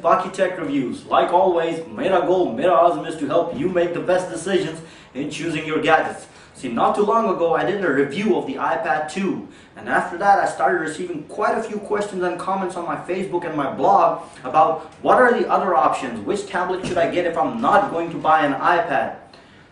Baki Tech Reviews. Like always, Mera goal, Mera azam is to help you make the best decisions in choosing your gadgets. See, not too long ago, I did a review of the iPad 2, and after that, I started receiving quite a few questions and comments on my Facebook and my blog about what are the other options, which tablet should I get if I'm not going to buy an iPad.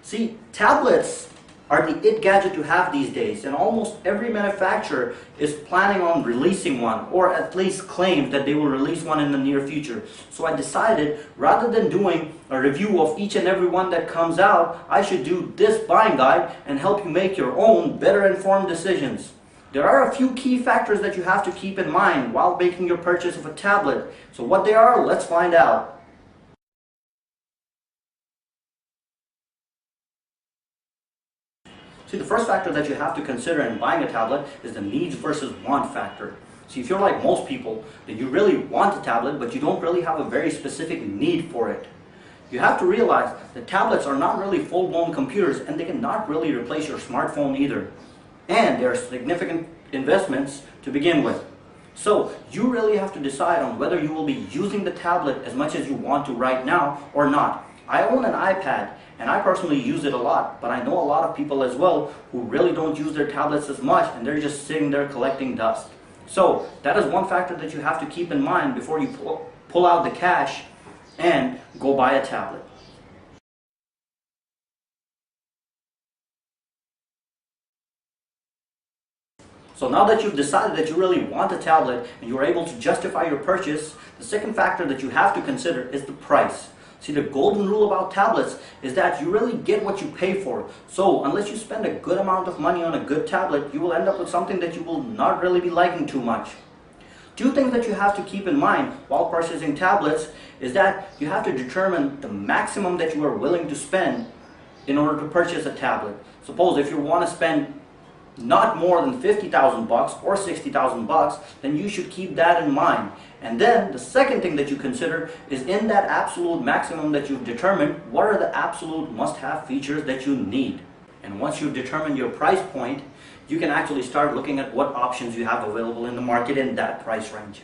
See, tablets are the it gadget to have these days, and almost every manufacturer is planning on releasing one, or at least claims that they will release one in the near future. So I decided, rather than doing a review of each and every one that comes out, I should do this buying guide and help you make your own better informed decisions. There are a few key factors that you have to keep in mind while making your purchase of a tablet. So what they are, let's find out. See, the first factor that you have to consider in buying a tablet is the needs versus want factor. See, if you're like most people, then you really want a tablet, but you don't really have a very specific need for it. You have to realize that tablets are not really full-blown computers, and they cannot really replace your smartphone either. And they are significant investments to begin with. So you really have to decide on whether you will be using the tablet as much as you want to right now or not. I own an iPad, and I personally use it a lot, but I know a lot of people as well who really don't use their tablets as much, and they're just sitting there collecting dust. So that is one factor that you have to keep in mind before you pull out the cash and go buy a tablet. So now that you've decided that you really want a tablet and you're able to justify your purchase, the second factor that you have to consider is the price. See, the golden rule about tablets is that you really get what you pay for. So unless you spend a good amount of money on a good tablet, you will end up with something that you will not really be liking too much. Two things that you have to keep in mind while purchasing tablets is that you have to determine the maximum that you are willing to spend in order to purchase a tablet. Suppose if you want to spend not more than 50,000 bucks or 60,000 bucks, then you should keep that in mind. And then the second thing that you consider is, in that absolute maximum that you've determined, what are the absolute must-have features that you need. And once you've determined your price point, you can actually start looking at what options you have available in the market in that price range.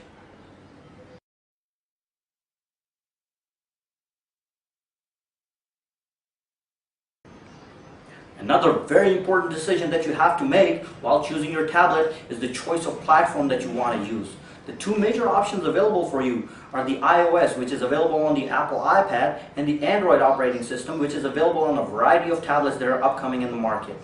Another very important decision that you have to make while choosing your tablet is the choice of platform that you want to use. The two major options available for you are the iOS, which is available on the Apple iPad, and the Android operating system, which is available on a variety of tablets that are upcoming in the market.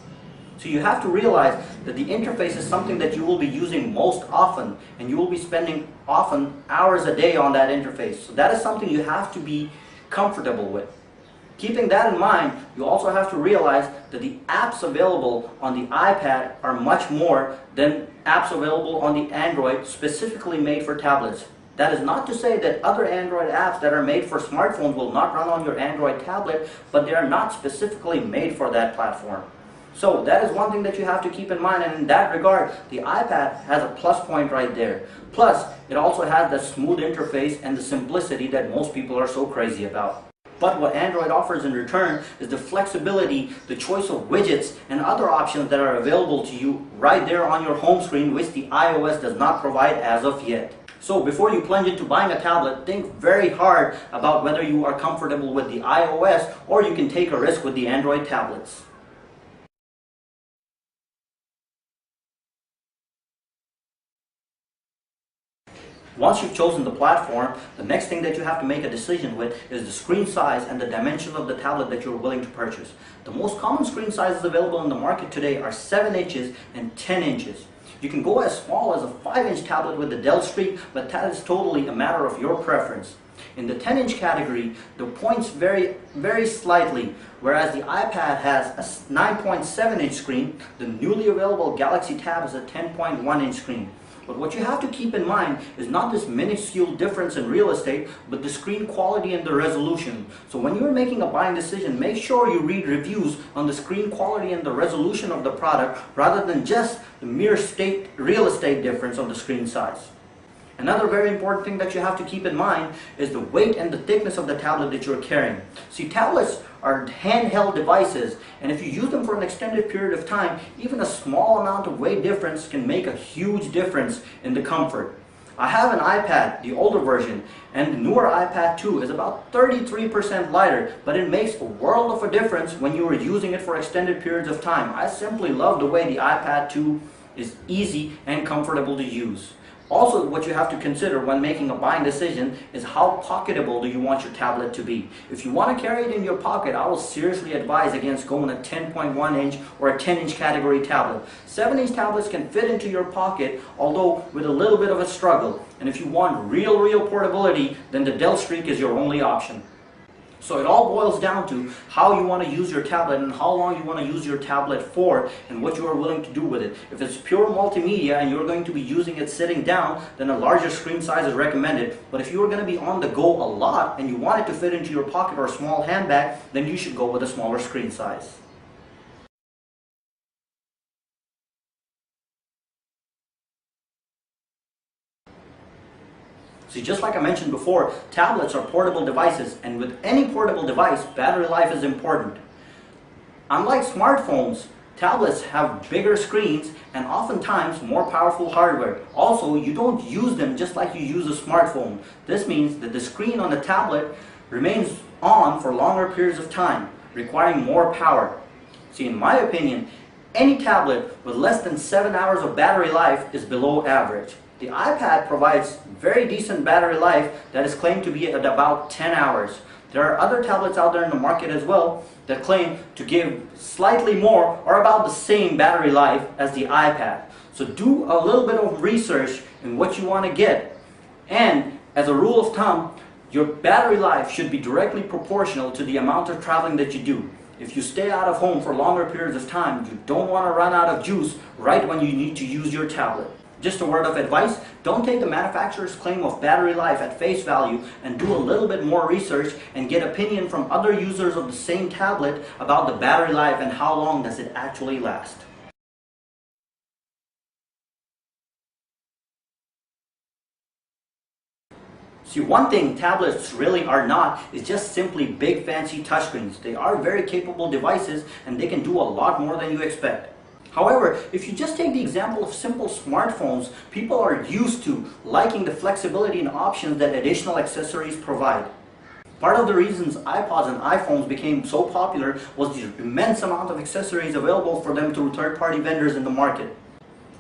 So you have to realize that the interface is something that you will be using most often, and you will be spending often hours a day on that interface. So that is something you have to be comfortable with. Keeping that in mind, you also have to realize that the apps available on the iPad are much more than apps available on the Android specifically made for tablets. That is not to say that other Android apps that are made for smartphones will not run on your Android tablet, but they are not specifically made for that platform. So that is one thing that you have to keep in mind, and in that regard, the iPad has a plus point right there. Plus, it also has the smooth interface and the simplicity that most people are so crazy about. But what Android offers in return is the flexibility, the choice of widgets, and other options that are available to you right there on your home screen, which the iOS does not provide as of yet. So before you plunge into buying a tablet, think very hard about whether you are comfortable with the iOS, or you can take a risk with the Android tablets. Once you've chosen the platform, the next thing that you have to make a decision with is the screen size and the dimensions of the tablet that you're willing to purchase. The most common screen sizes available in the market today are 7 inches and 10 inches. You can go as small as a 5-inch tablet with the Dell Streak, but that is totally a matter of your preference. In the 10-inch category, the points vary very slightly. Whereas the iPad has a 9.7-inch screen, the newly available Galaxy Tab is a 10.1-inch screen. But what you have to keep in mind is not this minuscule difference in real estate, but the screen quality and the resolution. So when you're making a buying decision, make sure you read reviews on the screen quality and the resolution of the product, rather than just the mere real estate difference on the screen size. Another very important thing that you have to keep in mind is the weight and the thickness of the tablet that you're carrying. See, tablets are handheld devices, and if you use them for an extended period of time, even a small amount of weight difference can make a huge difference in the comfort. I have an iPad, the older version, and the newer iPad 2 is about 33% lighter, but it makes a world of a difference when you are using it for extended periods of time. I simply love the way the iPad 2 is easy and comfortable to use. Also, what you have to consider when making a buying decision is how pocketable do you want your tablet to be. If you want to carry it in your pocket, I will seriously advise against going a 10.1 inch or a 10 inch category tablet. 7-inch tablets can fit into your pocket, although with a little bit of a struggle. And if you want real portability, then the Dell Streak is your only option. So it all boils down to how you want to use your tablet and how long you want to use your tablet for and what you are willing to do with it. If it's pure multimedia and you're going to be using it sitting down, then a larger screen size is recommended. But if you are going to be on the go a lot and you want it to fit into your pocket or a small handbag, then you should go with a smaller screen size. See, just like I mentioned before, tablets are portable devices, and with any portable device, battery life is important. Unlike smartphones, tablets have bigger screens and oftentimes more powerful hardware. Also, you don't use them just like you use a smartphone. This means that the screen on the tablet remains on for longer periods of time, requiring more power. See, in my opinion, any tablet with less than 7 hours of battery life is below average. The iPad provides very decent battery life that is claimed to be at about 10 hours. There are other tablets out there in the market as well that claim to give slightly more or about the same battery life as the iPad. So do a little bit of research in what you want to get. And as a rule of thumb, your battery life should be directly proportional to the amount of traveling that you do. If you stay out of home for longer periods of time, you don't want to run out of juice right when you need to use your tablet. Just a word of advice, don't take the manufacturer's claim of battery life at face value and do a little bit more research and get opinion from other users of the same tablet about the battery life and how long does it actually last. See, one thing tablets really are not is just simply big fancy touchscreens. They are very capable devices and they can do a lot more than you expect. However, if you just take the example of simple smartphones, people are used to liking the flexibility and options that additional accessories provide. Part of the reasons iPods and iPhones became so popular was the immense amount of accessories available for them through third-party vendors in the market.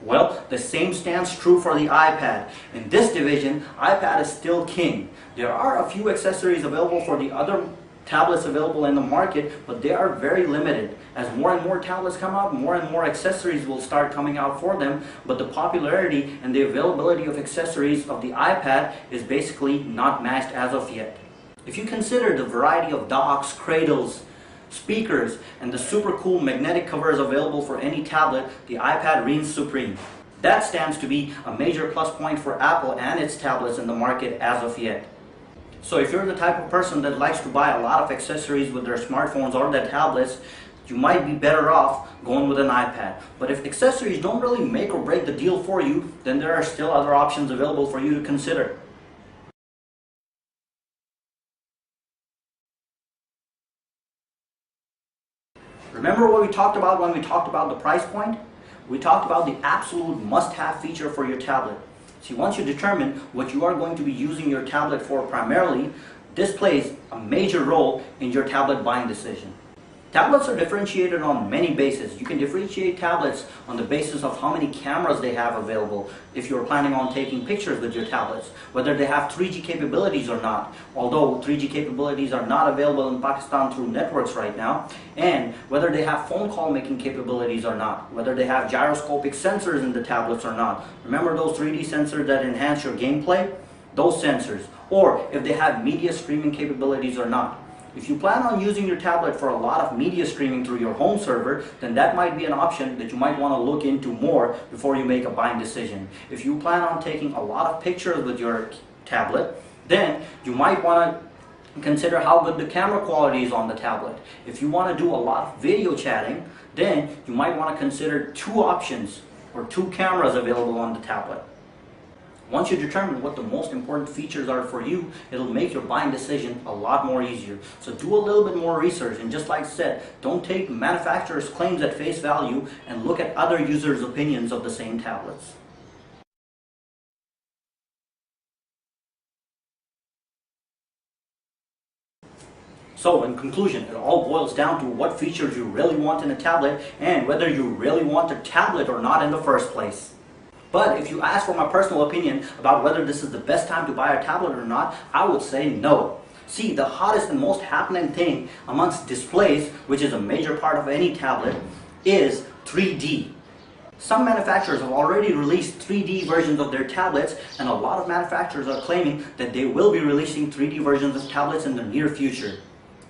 Well, the same stands true for the iPad. In this division, iPad is still king. There are a few accessories available for the other tablets available in the market, but they are very limited. As more and more tablets come out, more and more accessories will start coming out for them, but the popularity and the availability of accessories of the iPad is basically not matched as of yet. If you consider the variety of docks, cradles, speakers, and the super cool magnetic covers available for any tablet, the iPad reigns supreme. That stands to be a major plus point for Apple and its tablets in the market as of yet. So if you're the type of person that likes to buy a lot of accessories with their smartphones or their tablets, you might be better off going with an iPad. But if accessories don't really make or break the deal for you, then there are still other options available for you to consider. Remember what we talked about when we talked about the price point? We talked about the absolute must-have feature for your tablet. See, once you determine what you are going to be using your tablet for primarily, this plays a major role in your tablet buying decision. Tablets are differentiated on many bases. You can differentiate tablets on the basis of how many cameras they have available if you're planning on taking pictures with your tablets, whether they have 3G capabilities or not, although 3G capabilities are not available in Pakistan through networks right now, and whether they have phone call making capabilities or not, whether they have gyroscopic sensors in the tablets or not. Remember those 3D sensors that enhance your gameplay? Those sensors. Or if they have media streaming capabilities or not. If you plan on using your tablet for a lot of media streaming through your home server, then that might be an option that you might want to look into more before you make a buying decision. If you plan on taking a lot of pictures with your tablet, then you might want to consider how good the camera quality is on the tablet. If you want to do a lot of video chatting, then you might want to consider two options or two cameras available on the tablet. Once you determine what the most important features are for you, it'll make your buying decision a lot more easier. So do a little bit more research, and just like I said, don't take manufacturers' claims at face value and look at other users' opinions of the same tablets. So in conclusion, it all boils down to what features you really want in a tablet and whether you really want a tablet or not in the first place. But if you ask for my personal opinion about whether this is the best time to buy a tablet or not, I would say no. See, the hottest and most happening thing amongst displays, which is a major part of any tablet, is 3D. Some manufacturers have already released 3D versions of their tablets, and a lot of manufacturers are claiming that they will be releasing 3D versions of tablets in the near future.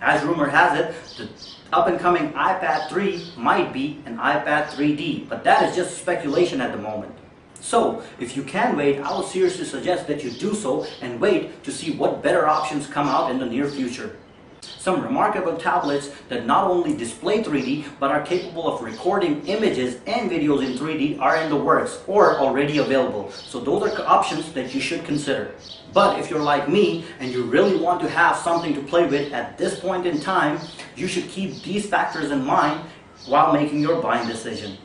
As rumor has it, the up-and-coming iPad 3 might be an iPad 3D, but that is just speculation at the moment. So, if you can wait, I would seriously suggest that you do so and wait to see what better options come out in the near future. Some remarkable tablets that not only display 3D but are capable of recording images and videos in 3D are in the works or already available. So those are options that you should consider. But if you're like me and you really want to have something to play with at this point in time, you should keep these factors in mind while making your buying decision.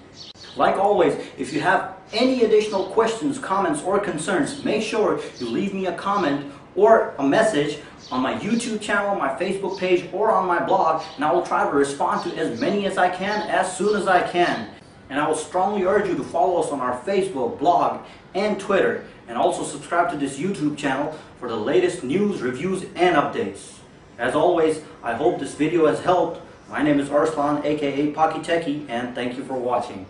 Like always, if you have any additional questions, comments, or concerns, make sure you leave me a comment or a message on my YouTube channel, my Facebook page, or on my blog, and I will try to respond to as many as I can as soon as I can. And I will strongly urge you to follow us on our Facebook, blog, and Twitter, and also subscribe to this YouTube channel for the latest news, reviews, and updates. As always, I hope this video has helped. My name is Arslan, aka Pocky Techie, and thank you for watching.